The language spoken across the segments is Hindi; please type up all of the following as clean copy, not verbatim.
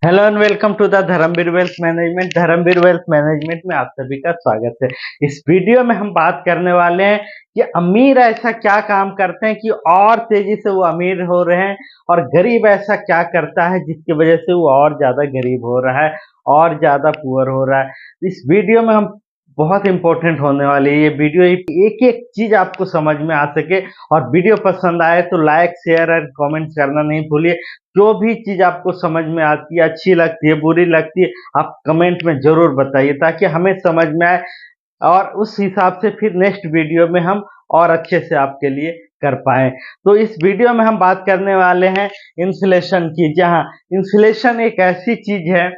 Hello and welcome to the Dharmveer wealth management. Dharmveer wealth management में आप सभी का स्वागत है। इस वीडियो में हम बात करने वाले हैं कि अमीर ऐसा क्या काम करते हैं कि और तेजी से वो अमीर हो रहे हैं, और गरीब ऐसा क्या करता है जिसकी वजह से वो और ज्यादा गरीब हो रहा है और ज्यादा पुअर हो रहा है। इस वीडियो में हम बहुत इंपॉर्टेंट होने वाली है ये वीडियो, एक एक चीज आपको समझ में आ सके। और वीडियो पसंद आए तो लाइक शेयर और कमेंट करना नहीं भूलिए। जो भी चीज आपको समझ में आती है, अच्छी लगती है, बुरी लगती है, आप कमेंट में जरूर बताइए ताकि हमें समझ में आए और उस हिसाब से फिर नेक्स्ट वीडियो में हम और अच्छे से आपके लिए कर पाए। तो इस वीडियो में हम बात करने वाले हैं इन्फ्लेशन की, जहां इन्फ्लेशन एक ऐसी चीज है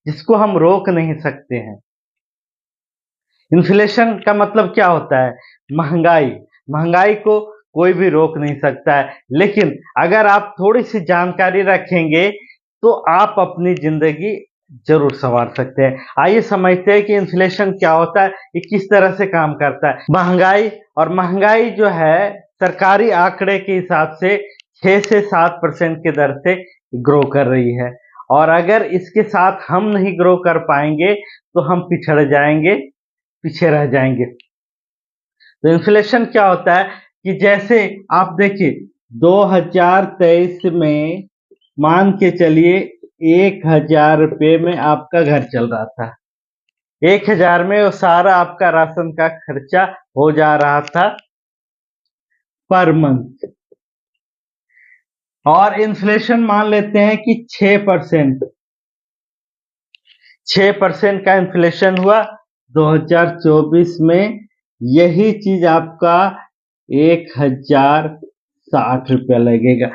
जिसको हम रोक नहीं सकते हैं। इन्फ्लेशन का मतलब क्या होता है? महंगाई। महंगाई को कोई भी रोक नहीं सकता है, लेकिन अगर आप थोड़ी सी जानकारी रखेंगे तो आप अपनी जिंदगी जरूर संवार सकते हैं। आइए समझते हैं कि इन्फ्लेशन क्या होता है, ये किस तरह से काम करता है। महंगाई जो है सरकारी आंकड़े के हिसाब से 6 से 7% के दर से ग्रो कर रही है, और अगर इसके साथ हम नहीं ग्रो कर पाएंगे तो हम पिछड़ जाएंगे, पीछे रह जाएंगे। तो इन्फ्लेशन क्या होता है कि जैसे आप देखिए 2023 में मान के चलिए 1,000 रुपये में आपका घर चल रहा था। 1,000 में वो सारा आपका राशन का खर्चा हो जा रहा था पर मंथ। और इन्फ्लेशन मान लेते हैं कि 6% का इन्फ्लेशन हुआ 2024 में। यही चीज आपका 1,060 रुपया लगेगा।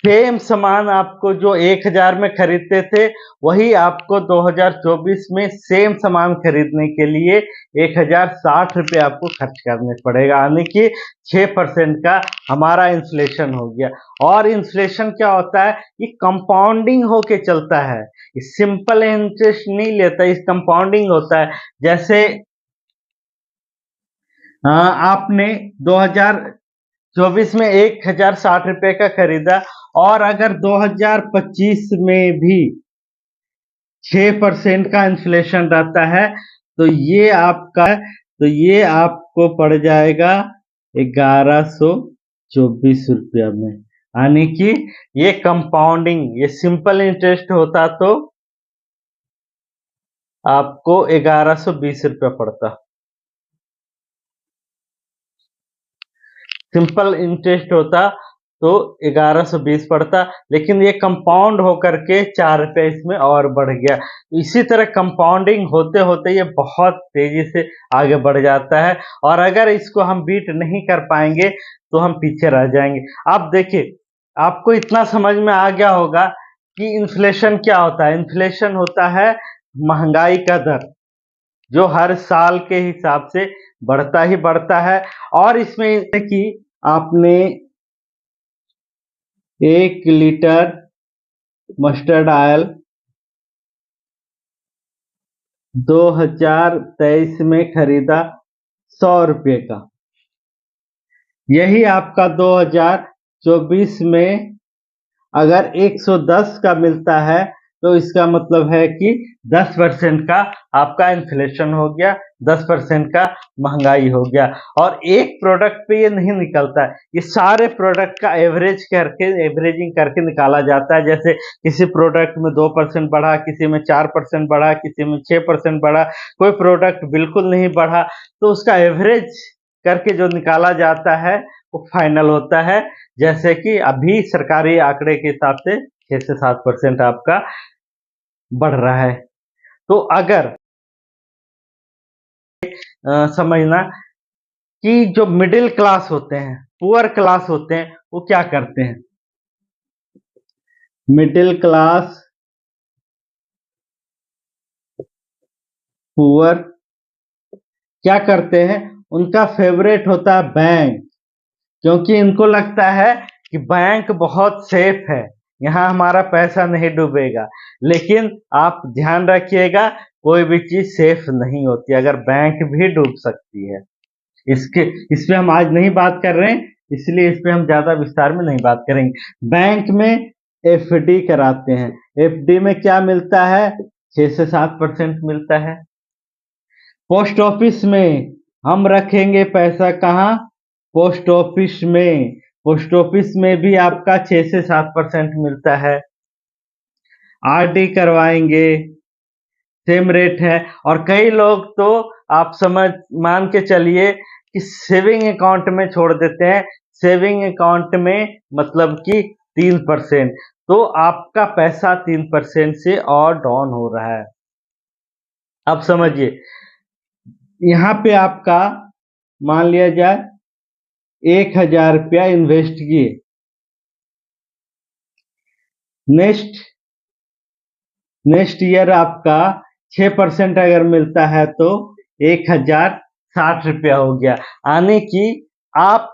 सेम सामान आपको जो 1,000 में खरीदते थे वही आपको 2024 में सेम सामान खरीदने के लिए 1,060 रुपये आपको खर्च करने पड़ेगा, यानी कि 6% का हमारा इन्फ्लेशन हो गया। और इन्फ्लेशन क्या होता है? ये कंपाउंडिंग होके चलता है, सिंपल इंटरेस्ट नहीं लेता, इस कंपाउंडिंग होता है। जैसे आपने 2024 में 1,060 रुपये का खरीदा, और अगर 2025 में भी 6% का इन्फ्लेशन रहता है तो ये आपको पड़ जाएगा 1,124 रुपया में, यानी कि ये कंपाउंडिंग, ये सिंपल इंटरेस्ट होता तो आपको 1,120 रुपया पड़ता। सिंपल इंटरेस्ट होता तो 1,120 पड़ता, लेकिन ये कंपाउंड होकर के 4 रुपये इसमें और बढ़ गया। इसी तरह कंपाउंडिंग होते होते ये बहुत तेजी से आगे बढ़ जाता है, और अगर इसको हम बीट नहीं कर पाएंगे तो हम पीछे रह जाएंगे। आप देखिए, आपको इतना समझ में आ गया होगा कि इन्फ्लेशन क्या होता है। इन्फ्लेशन होता है महंगाई का दर, जो हर साल के हिसाब से बढ़ता ही बढ़ता है। और इसमें कि आपने 1 लीटर मस्टर्ड ऑयल 2023 में खरीदा 100 रुपये का, यही आपका 2024 में अगर 110 का मिलता है तो इसका मतलब है कि 10% का आपका इन्फ्लेशन हो गया, 10% का महंगाई हो गया। और एक प्रोडक्ट पे ये नहीं निकलता है, ये सारे प्रोडक्ट का एवरेजिंग करके निकाला जाता है। जैसे किसी प्रोडक्ट में 2% बढ़ा, किसी में 4% बढ़ा, किसी में 6% बढ़ा, कोई प्रोडक्ट बिल्कुल नहीं बढ़ा, तो उसका एवरेज करके जो निकाला जाता है वो फाइनल होता है। जैसे कि अभी सरकारी आंकड़े के हिसाब से 6 से 7% आपका बढ़ रहा है। तो अगर समझना कि जो मिडिल क्लास होते हैं, पुअर क्लास होते हैं, वो क्या करते हैं। मिडिल क्लास, पुअर क्या करते हैं? उनका फेवरेट होता है बैंक, क्योंकि इनको लगता है कि बैंक बहुत सेफ है, यहाँ हमारा पैसा नहीं डूबेगा। लेकिन आप ध्यान रखिएगा, कोई भी चीज सेफ नहीं होती, अगर बैंक भी डूब सकती है। इस पे हम आज नहीं बात कर रहे हैं, इसलिए इस पे हम ज्यादा विस्तार में नहीं बात करेंगे। बैंक में एफडी कराते हैं। एफडी में क्या मिलता है? 6 से 7% मिलता है। पोस्ट ऑफिस में हम रखेंगे पैसा कहाँ? पोस्ट ऑफिस में। पोस्ट ऑफिस में भी आपका 6 से 7% मिलता है। आरडी करवाएंगे, सेम रेट है। और कई लोग तो आप मान के चलिए कि सेविंग अकाउंट में छोड़ देते हैं। सेविंग अकाउंट में मतलब कि 3%, तो आपका पैसा 3% से और डाउन हो रहा है। अब समझिए, यहाँ पे आपका मान लिया जाए 1000 रुपया इन्वेस्ट किए, नेक्स्ट ईयर आपका 6% अगर मिलता है तो 1060 रुपया हो गया। यानी कि आप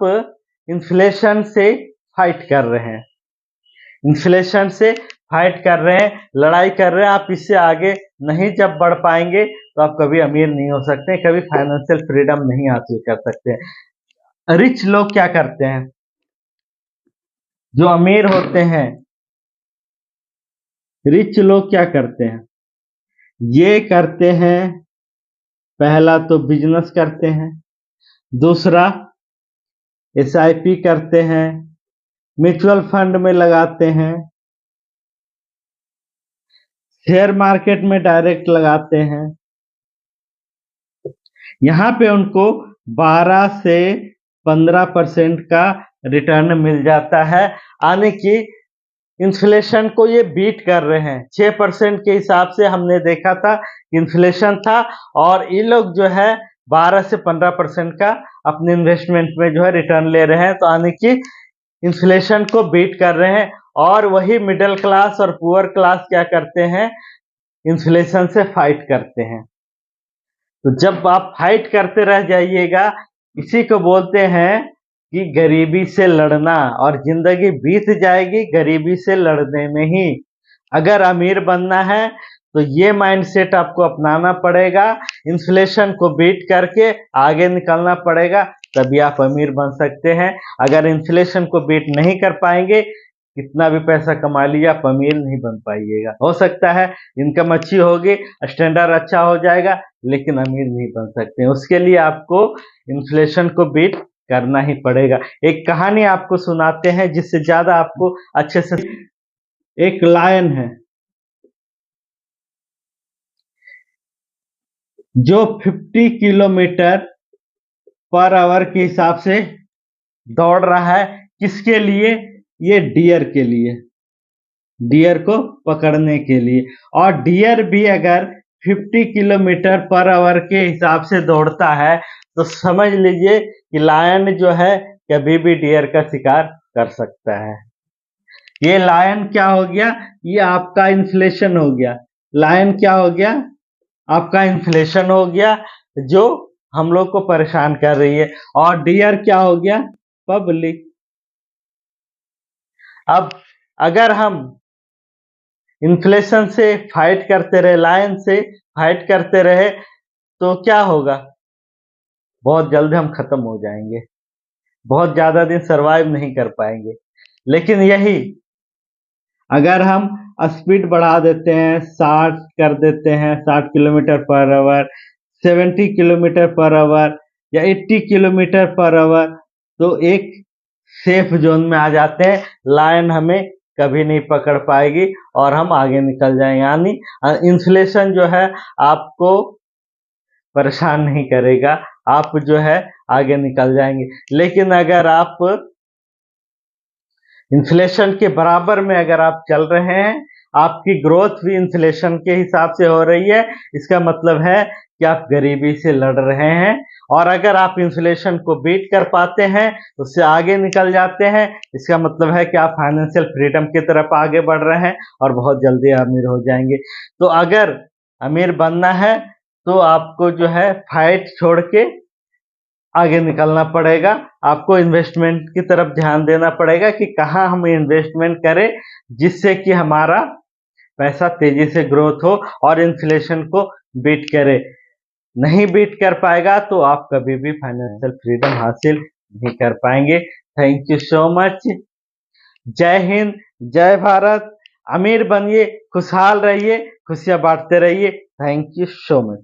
इन्फ्लेशन से फाइट कर रहे हैं, इन्फ्लेशन से फाइट कर रहे हैं, लड़ाई कर रहे हैं। आप इससे आगे नहीं जब बढ़ पाएंगे तो आप कभी अमीर नहीं हो सकते, कभी फाइनेंशियल फ्रीडम नहीं हासिल कर सकते। रिच लोग क्या करते हैं? जो अमीर होते हैं, रिच लोग क्या करते हैं? ये करते हैं, पहला तो बिजनेस करते हैं, दूसरा एसआईपी करते हैं, म्यूचुअल फंड में लगाते हैं, शेयर मार्केट में डायरेक्ट लगाते हैं। यहाँ पे उनको 12 से 15% का रिटर्न मिल जाता है। यानी कि इन्फ्लेशन को ये बीट कर रहे हैं। 6% के हिसाब से हमने देखा था इन्फ्लेशन था, और ये लोग जो है 12 से 15% का अपने इन्वेस्टमेंट में जो है रिटर्न ले रहे हैं। तो यानी कि इन्फ्लेशन को बीट कर रहे हैं। और वही मिडिल क्लास और पुअर क्लास क्या करते हैं? इन्फ्लेशन से फाइट करते हैं। तो जब आप फाइट करते रह जाइएगा, इसी को बोलते हैं कि गरीबी से लड़ना, और जिंदगी बीत जाएगी गरीबी से लड़ने में ही। अगर अमीर बनना है तो ये माइंडसेट आपको अपनाना पड़ेगा, इन्फ्लेशन को बीट करके आगे निकलना पड़ेगा, तभी आप अमीर बन सकते हैं। अगर इन्फ्लेशन को बीट नहीं कर पाएंगे, कितना भी पैसा कमा लीजिए, आप अमीर नहीं बन पाइएगा। हो सकता है इनकम अच्छी होगी, स्टैंडर्ड अच्छा हो जाएगा, लेकिन अमीर नहीं बन सकते। उसके लिए आपको इन्फ्लेशन को बीट करना ही पड़ेगा। एक कहानी आपको सुनाते हैं जिससे ज्यादा आपको अच्छे से। एक लायन है जो 50 किलोमीटर पर आवर के हिसाब से दौड़ रहा है। किसके लिए? ये डियर के लिए, डियर को पकड़ने के लिए। और डियर भी अगर 50 किलोमीटर पर आवर के हिसाब से दौड़ता है तो समझ लीजिए कि लायन जो है कभी भी डियर का शिकार कर सकता है। ये लायन क्या हो गया? ये आपका इन्फ्लेशन हो गया। लायन क्या हो गया? आपका इन्फ्लेशन हो गया, जो हम लोग को परेशान कर रही है। और डियर क्या हो गया? पब्लिक। अब अगर हम इन्फ्लेशन से फाइट करते रहे, लायन से फाइट करते रहे, तो क्या होगा? बहुत जल्द हम खत्म हो जाएंगे, बहुत ज्यादा दिन सरवाइव नहीं कर पाएंगे। लेकिन यही अगर हम स्पीड बढ़ा देते हैं, 60 कर देते हैं, 60 kilometre per hour, 70 kilometre per hour या 80 किलोमीटर पर आवर, तो एक सेफ जोन में आ जाते हैं। लायन हमें कभी नहीं पकड़ पाएगी और हम आगे निकल जाएंगे। यानी इन्फ्लेशन जो है आपको परेशान नहीं करेगा, आप जो है आगे निकल जाएंगे। लेकिन अगर आप इन्फ्लेशन के बराबर में अगर आप चल रहे हैं, आपकी ग्रोथ भी इन्फ्लेशन के हिसाब से हो रही है, इसका मतलब है कि आप गरीबी से लड़ रहे हैं। और अगर आप इन्फ्लेशन को बीट कर पाते हैं, उससे आगे निकल जाते हैं, इसका मतलब है कि आप फाइनेंशियल फ्रीडम की तरफ आगे बढ़ रहे हैं और बहुत जल्दी अमीर हो जाएंगे। तो अगर अमीर बनना है तो आपको जो है फाइट छोड़ के आगे निकलना पड़ेगा। आपको इन्वेस्टमेंट की तरफ ध्यान देना पड़ेगा कि कहाँ हम इन्वेस्टमेंट करें जिससे कि हमारा पैसा तेजी से ग्रोथ हो और इन्फ्लेशन को बीट करे। नहीं बीट कर पाएगा तो आप कभी भी फाइनेंशियल फ्रीडम हासिल नहीं कर पाएंगे। Thank you so much. जय हिंद, जय भारत। अमीर बनिए, खुशहाल रहिए, खुशियाँ बाँटते रहिए। Thank you so much.